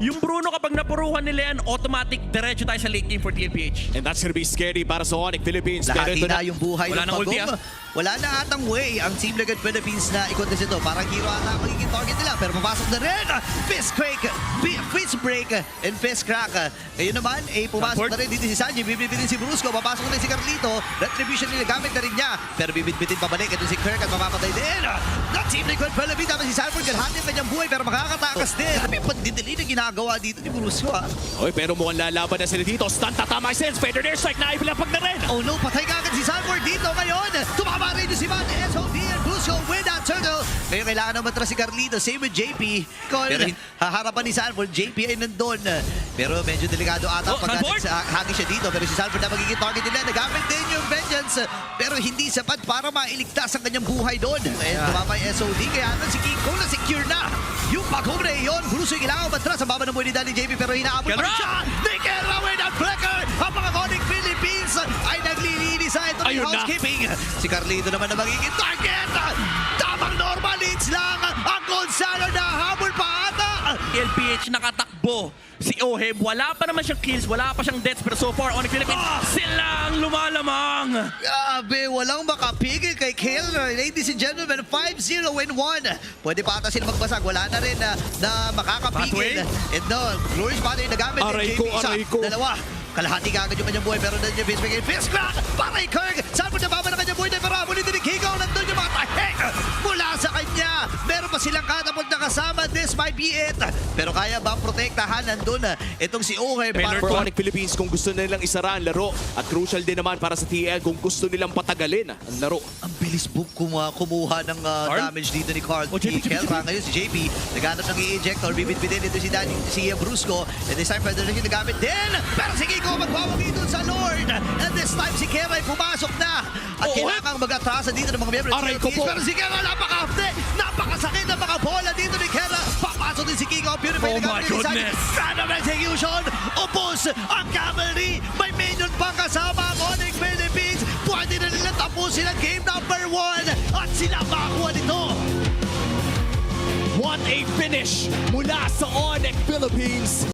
Yung Bruno kapag napuruhan nila yan, automatic diretso tayo sa late game for TNPH. And that's gonna be scary para sa Onyx Philippines. Lahati Pero ito na yung buhay Wala ng nang ulti, Pagong. Wala na atang way ang Team Liquid Philippines na i-contest ito. Parang hero ata ang magiging target nila. Pero papasok na rin. Fist break and fist crack. Ngayon naman, pumasok na rin dito si Sanji. Bibitbitin si Brusco. Papasok na rin si Carlito. Retribution nila gamit na rin niya. Pero bibitbitin pabalik. Ito si Kirk at mapapatay din. The Team Liquid Philippines. Tapos si Sanford kalahati ang kanyang buhay pero makakatakas din. Sabi pandidili na ginagawa dito ni Brusco. Oy, pero mukhang lalaban na sila dito. Stun tatama si Sense. Fader Airstrike na ibilapag na rin. Oh no, patay ka agad si Sanford dito ngayon. Tumama rin si Van SOD and Brusco with that turtle. Ngayon kailangan na matras si Carlito. Same with JP. Pero haharapan ni Sanford. JP ay nandun. Pero medyo delikado ata pag hagi siya dito. Pero si Sanford na magiging target nila. Nagamit din yung vengeance. Pero hindi sapat para mailigtas ang kanyang buhay doon. Ngayon tumama yung SOD. Kaya naman si King Kong na secure na. Yung pag-home yun. Brusco yung kailangan matras. Ang baba ng buhay ni Danny JP. Pero hinaabot pa rin siya. They can with that flicker. Ang mga Onyx Philippines ay naglilinis sa ito ng housekeeping. Si Carlito naman na magiging target. Tamang normal hits lang. Ang Gonzalo na habol pa ata. TNPH nakatakbo. Si Oheb, wala pa naman siyang kills, wala pa siyang deaths. Pero so far, Onyx Philippines, silang lumalamang. Grabe, walang makapigil kay Killer. Ladies and gentlemen, 5-0 in 1. Pwede pa ata sila magbasag. Wala na rin na makakapigil. And no, Glorious Pathway nagamit Aray ni JP. ko, aray ko. Dalawa. Kalahati ka agad yung kanyang buhay pero nandiyan yung face fist crack para kay Kirk. Saan mo nababa na kanyang buhay na pero habulin din ni Kiko. Nandun yung mga tahik mula sa kanya. Meron pa silang katapot na kasama. This might be it. Pero kaya ba protektahan? Nandun itong si Ohe. For Onyx Philippines, kung gusto nilang isara ang laro. At crucial din naman para sa TL kung gusto nilang patagalin ang laro. Ang bilis book kumuha ng damage dito ni Carl. Kelra ngayon si JP. Naghanap ng i-ejector. Bibit-bitin dito si Brusco. And this time, Federation nagamit din. Pero si Kiko magwawagi doon sa Lord. And this time si Kera ay pumasok na. At kailangang mag-atrasa dito ng mga miyembro. Pero si Kera napaka-hafte. Napakasakit na bola dito ni Kera. Papasok din si Kiko. Purify Oh my goodness. Random execution. Ubus ang cavalry. May minion pang kasama ang Onyx Philippines. Pwede na nila tapusin ang game number 1. At sila makakuha nito. What a finish mula sa Onyx Philippines.